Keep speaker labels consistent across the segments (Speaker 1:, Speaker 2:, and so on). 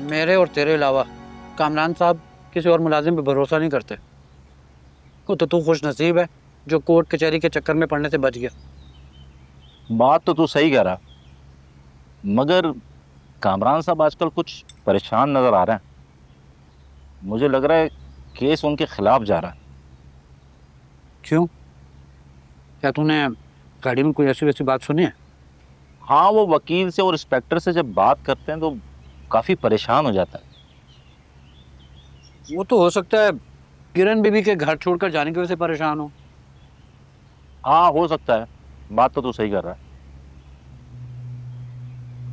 Speaker 1: मेरे और तेरे अलावा कामरान साहब किसी और मुलाजिम पे भरोसा नहीं करते। वो तो तू खुश नसीब है जो कोर्ट कचहरी के चक्कर में पड़ने से बच गया।
Speaker 2: बात तो तू सही कह रहा, मगर कामरान साहब आजकल कुछ परेशान नजर आ रहे हैं। मुझे लग रहा है केस उनके खिलाफ जा रहा है।
Speaker 1: क्यों? क्या तूने गाड़ी में कोई ऐसी वैसी बात सुनी है?
Speaker 2: हाँ, वो वकील से और इंस्पेक्टर से जब बात करते हैं तो काफी परेशान हो जाता है।
Speaker 1: वो तो हो सकता है किरण बीबी के घर छोड़कर जाने की वजह से परेशान हो।
Speaker 2: हाँ, हो सकता है। बात तो तू सही कर रहा है।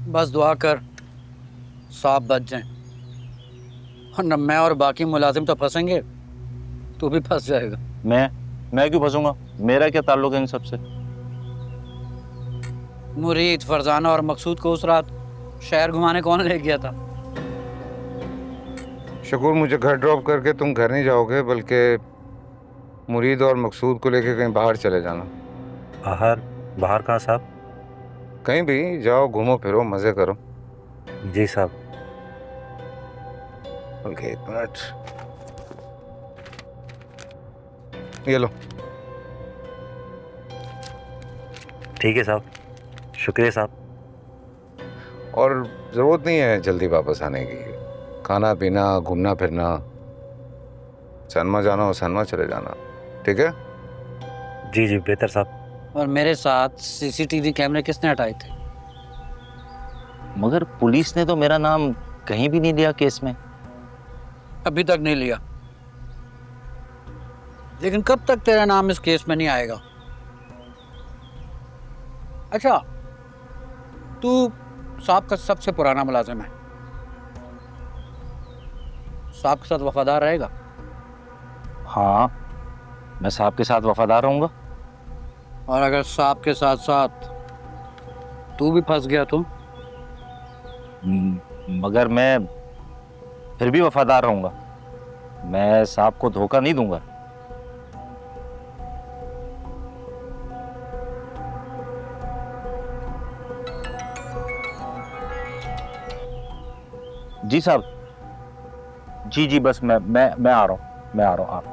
Speaker 1: बस दुआ कर साहब बच जाएं, वरना मैं और बाकी मुलाजिम तो फंसेंगे, तू भी फंस जाएगा।
Speaker 2: मैं क्यों फंसूंगा? मेरा क्या ताल्लुक है इन सबसे?
Speaker 1: मुरीद, फरजाना और मकसूद को उस रात शहर घुमाने कौन ले गया था?
Speaker 3: शकूर, मुझे घर ड्रॉप करके तुम घर नहीं जाओगे, बल्कि मुरीद और मकसूद को लेके कहीं बाहर चले जाना।
Speaker 4: बाहर? बाहर कहाँ साहब?
Speaker 3: कहीं भी जाओ, घूमो फिरो, मज़े करो।
Speaker 4: जी साहब।
Speaker 3: बल्कि 1 मिनट, ये लो।
Speaker 4: ठीक है साहब, शुक्रिया साहब।
Speaker 3: और ज़रूरत नहीं है जल्दी वापस आने की। खाना पीना, घूमना फिरना, सनमा जाना हो सनमा चले जाना, ठीक है?
Speaker 4: जी जी बेहतर साहब।
Speaker 1: और मेरे साथ सीसीटीवी कैमरे किसने हटाए थे?
Speaker 2: मगर पुलिस ने तो मेरा नाम कहीं भी नहीं लिया केस में।
Speaker 1: अभी तक नहीं लिया, लेकिन कब तक तेरा नाम इस केस में नहीं आएगा? अच्छा, तू साहब का सबसे पुराना मुलाजिम है, साहब के साथ वफादार रहेगा?
Speaker 2: हाँ, मैं साहब के साथ वफादार रहूंगा।
Speaker 1: और अगर साहब के साथ साथ तू भी फंस गया तो?
Speaker 2: मगर मैं फिर भी वफादार रहूंगा। मैं साहब को धोखा नहीं दूंगा। जी साहब, जी जी, बस मैं आ रहा हूँ, मैं आ रहा हूँ। आप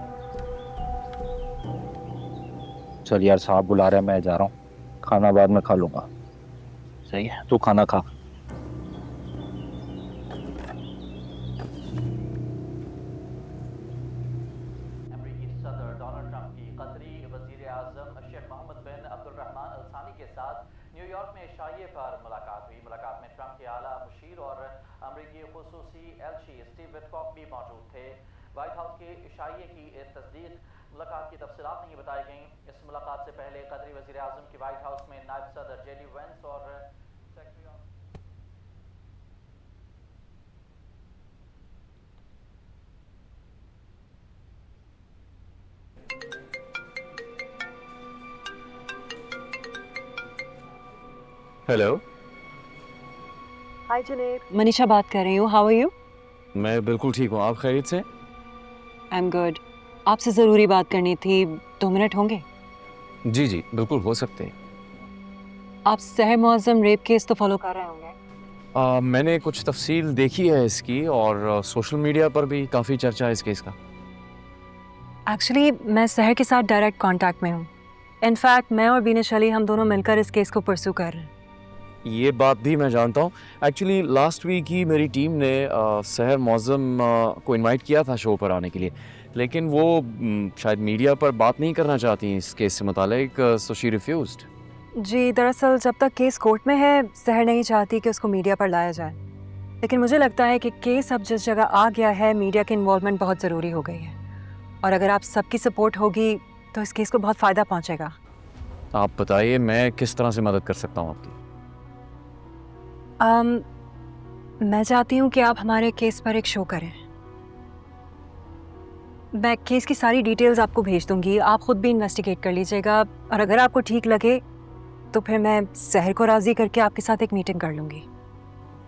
Speaker 2: चल यार, साहब बुला रहे हैं, मैं जा रहा हूँ। खाना बाद में खा लूंगा। सही है, तू खाना खा।
Speaker 5: अमेरिकी सदर डोनाल्ड ट्रंप की कतरी वज़ीर आज़म शेख मोहम्मद बिन अब्दुलरहमान अल सानी के साथ न्यूयॉर्क में इशाइये पर मुलाकात हुई। मुलाकात में ट्रंप के आला मुशीर और अमेरिकी खुसूसी एलची स्टीव विटकॉक भी मौजूद थे। व्हाइट हाउस के इशाइये की तस्दीक, मुलाकात की तफसीलात नहीं बताई गई। इस मुलाकात से पहले कतरी वज़ीर आज़म की व्हाइट हाउस में नायब सदर जेडी वेंस और secretary of
Speaker 6: hello.
Speaker 7: Hi Junaid, Manisha बात कर रही हूँ। How are you?
Speaker 6: मैं बिल्कुल ठीक हूँ, आप खैरियत से?
Speaker 7: I am good. आपसे ज़रूरी बात करनी थी, 2 मिनट होंगे?
Speaker 6: जी जी बिल्कुल हो सकते हैं।
Speaker 7: आप सहर मुअज़्ज़म रेप केस तो फॉलो कर रहे होंगे।
Speaker 6: मैंने कुछ तफसील देखी है इसकी, और सोशल मीडिया पर भी काफ़ी चर्चा है इस केस का।
Speaker 7: एक्चुअली मैं सहर के साथ डायरेक्ट कांटेक्ट में हूँ। इनफैक्ट मैं और बीनिश अली हम दोनों मिलकर इस केस को परस्यू कर रहे हैं।
Speaker 6: ये बात भी मैं जानता हूँ। एक्चुअली लास्ट वीक ही मेरी टीम ने सहर मुअज़्ज़म को इनवाइट किया था शो पर आने के लिए, लेकिन वो शायद मीडिया पर बात नहीं करना चाहती इस केस से मुतालिक, सो शी रिफ्यूज्ड।
Speaker 7: जी, दरअसल जब तक केस कोर्ट में है, सहर नहीं चाहती कि उसको मीडिया पर लाया जाए। लेकिन मुझे लगता है कि केस अब जिस जगह आ गया है, मीडिया की इन्वॉल्वमेंट बहुत ज़रूरी हो गई है, और अगर आप सबकी सपोर्ट होगी तो इस केस को बहुत फ़ायदा पहुँचेगा।
Speaker 6: आप बताइए मैं किस तरह से मदद कर सकता हूँ आपकी?
Speaker 7: मैं चाहती हूँ कि आप हमारे केस पर एक शो करें। मैं केस की सारी डिटेल्स आपको भेज दूंगी, आप खुद भी इन्वेस्टिगेट कर लीजिएगा, और अगर आपको ठीक लगे तो फिर मैं सहर को राज़ी करके आपके साथ एक मीटिंग कर लूँगी।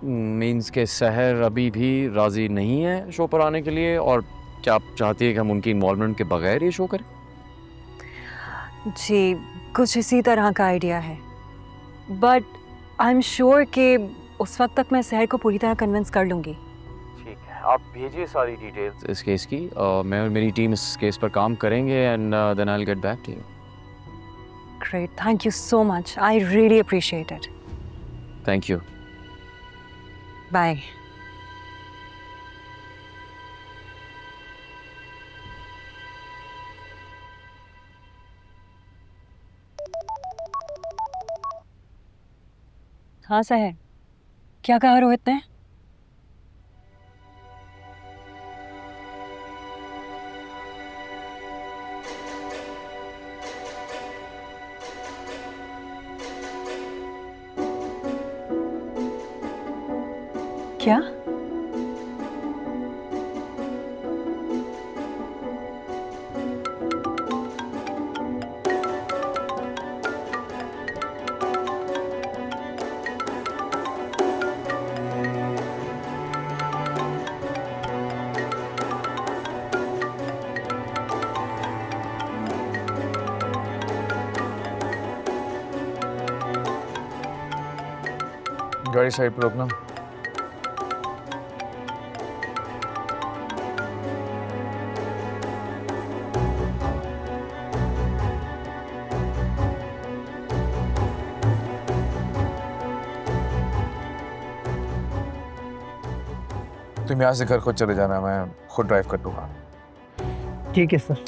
Speaker 6: मीन्स के सहर अभी भी राज़ी नहीं है शो पर आने के लिए, और क्या आप चाहती है कि हम उनकी इन्वॉल्वमेंट के बगैर ये शो करें?
Speaker 7: जी, कुछ इसी तरह का आइडिया है, बट आई एम श्योर कि उस वक्त तक मैं सहर को पूरी तरह कन्विंस कर लूँगी।
Speaker 6: आप भेजिए सारी डिटेल्स इस केस की, मैं और मेरी टीम इस केस पर काम करेंगे and then I will get back to you.
Speaker 7: Great, thank you so much. I really appreciate it.
Speaker 6: Thank you.
Speaker 7: Bye. हाँ सहर, क्या कहा रोहित ने? क्या?
Speaker 8: गाड़ी साइड पर रोकना। तुम यहाँ से घर खुद चले जाना, मैं खुद ड्राइव कर दूंगा।
Speaker 9: ठीक है सर।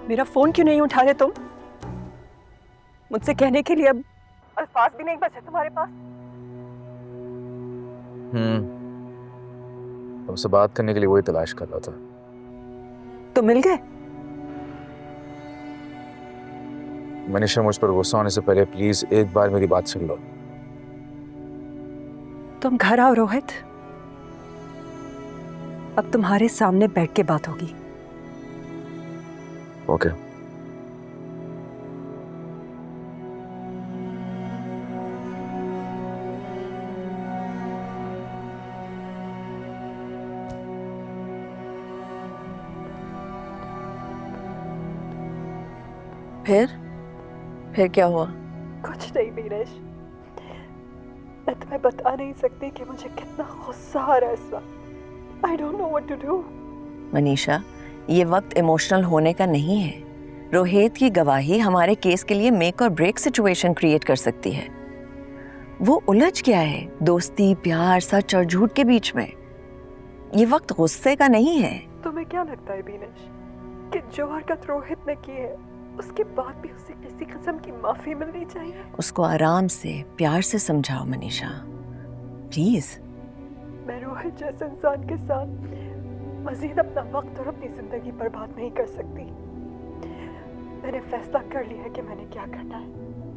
Speaker 10: मेरा फोन क्यों नहीं उठा रहे तुम? मुझसे कहने के लिए अब अल्फाज भी नहीं बचे तुम्हारे पास।
Speaker 8: तुमसे बात करने के लिए वही तलाश कर रहा था।
Speaker 10: तो मिल गए?
Speaker 8: मनीषा, मुझ पर गुस्सा होने से पहले प्लीज एक बार मेरी बात सुन लो।
Speaker 10: तुम घर आओ रोहित, अब तुम्हारे सामने बैठ के बात होगी।
Speaker 8: ओके।
Speaker 10: फिर क्या हुआ? कुछ नहीं मीनेश, मैं तुम्हें बता नहीं सकती कि मुझे कितना गुस्सा आ रहा है इस वक्त। I don't know what to do।
Speaker 11: Manisha, ये वक्त इमोशनल होने का नहीं है। रोहित की गवाही हमारे केस के लिए मेक और ब्रेक सिचुएशन क्रिएट कर सकती है। वो उलझ गया है दोस्ती, प्यार, सच और झूठ के बीच में। ये वक्त गुस्से का नहीं है।
Speaker 10: तुम्हें क्या लगता है बीनेश कि जो हरकत रोहित ने की है उसके बाद भी उसे किसी किस्म की माफी मिलनी चाहिए?
Speaker 11: उसको आराम से, प्यार से समझाओ मनीषा, प्लीज।
Speaker 10: मैं रोहित जैसे इंसान के साथ मजीद अपना वक्त और अपनी जिंदगी बर्बाद नहीं कर सकती। मैंने फैसला कर लिया है कि मैंने क्या करना है।